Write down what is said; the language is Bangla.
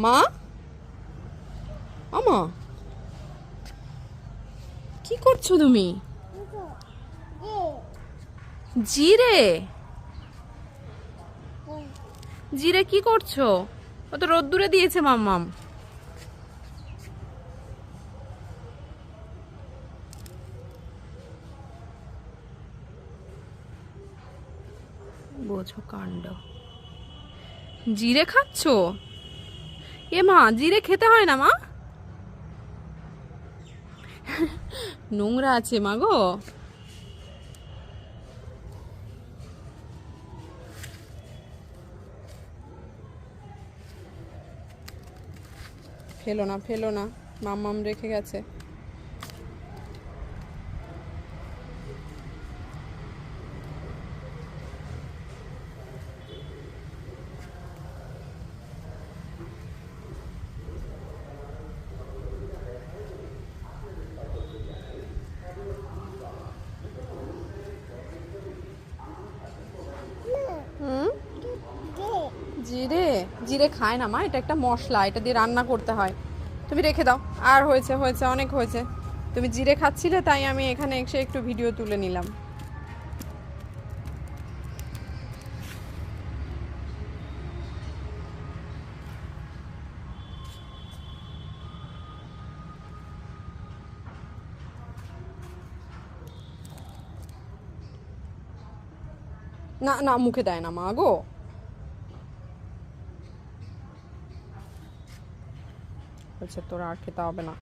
মা, আমা, কি করছো তুমি? জিরে, জিরে কি করছো? ও তো রোদ্দুরে দিয়েছে মাম্মাম। বোঝো কাণ্ড। জিরে খাচ্ছো? এ মা, জিরে খেতে হয় না মা। নোংরা আছে মা গো। ফেলো না, ফেলো না, মাম্মাম রেখে গেছে। হুম, জিরে, জিরে খায় না মা, এটা একটা মশলা, এটা দিয়ে রান্না করতে হয়। তুমি রেখে দাও। আর হয়েছে, হয়েছে, অনেক হয়েছে। তুমি জিরে খাচ্ছিলে তাই আমি এখানে এসে একটু ভিডিও তুলে নিলাম। না না, মুখে দেয় না মা গো। বলছে তোর আর খেতে হবে না।